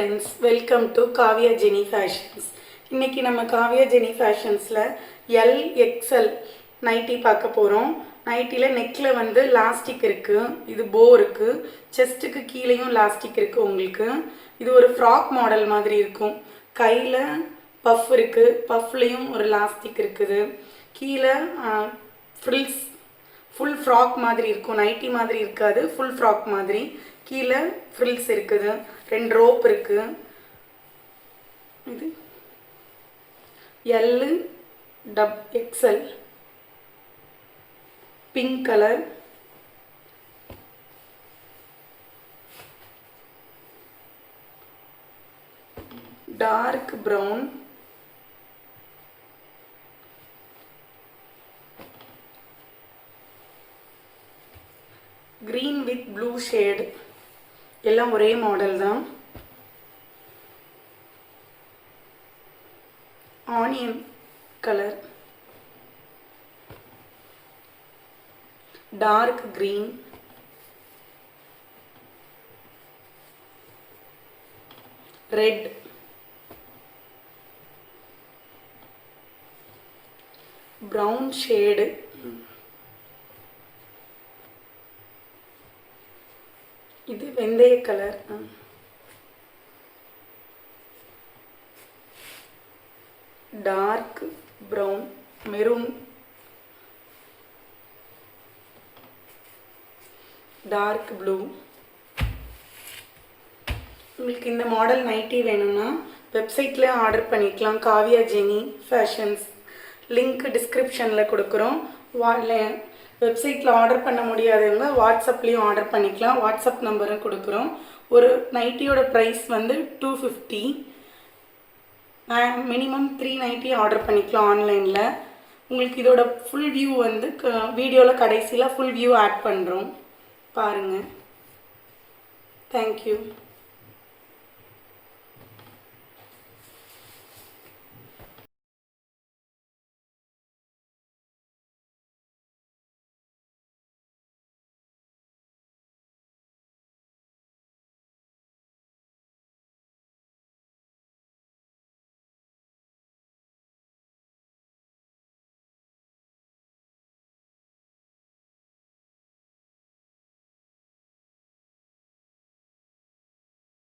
friends, welcome to Kavya Jenny Fashions. இன்னைக்கு நம்ம Kavya Jenny ஃபேஷன்ஸ்ல LXL nightie பார்க்க போறோம். நைட்டில நெக்ல வந்து லாஸ்டிக் இருக்கு. இது போ இருக்கு. செஸ்ட்க்கு கீழேயும் லாஸ்டிக் இருக்கு உங்களுக்கு. இது ஒரு ஃப்ராக் மாடல் மாதிரி இருக்கும். கையில பஃப் இருக்கு. பஃப்லயும் ஒரு லாஸ்டிக் இருக்குது. கீழ ஃப்ரில்ஸ் ஃபுல் ஃப்ராக் மாதிரி இருக்கும். நைட்டி மாதிரி இருக்காது. ஃபுல் ஃப்ராக் மாதிரி. கீழ ஃப்ரில்ஸ் இருக்குது. ரெண்டு ரோப் இருக்கு. இது LXL pink colour, dark brown, green with blue shade, எல்லாம் ஒரே மாடல் தான். Onion colour, dark green, red, brown shade, இது வெந்தய colour, dark brown, maroon, dark blue. உங்களுக்கு இந்த மாடல் நைட்டி வேணும்னா வெப்சைட்ல ஆர்டர் பண்ணிக்கலாம். காவியா ஜெனி ஃபேஷன்ஸ் லிங்க் டிஸ்கிரிப்ஷனில் கொடுக்குறோம். வெப்சைட்டில் ஆர்டர் பண்ண முடியாதவங்க வாட்ஸ்அப்லேயும் ஆர்டர் பண்ணிக்கலாம். வாட்ஸ்அப் நம்பரும் கொடுக்குறோம். ஒரு நைட்டியோட ப்ரைஸ் வந்து 250. மினிமம் 390 ஆர்டர் பண்ணிக்கலாம் ஆன்லைனில். உங்களுக்கு இதோட ஃபுல் வியூ வந்து வீடியோவில் கடைசியில் ஃபுல் வியூ ஆட் பண்ணுறோம், பாருங்கள். தேங்க்யூ.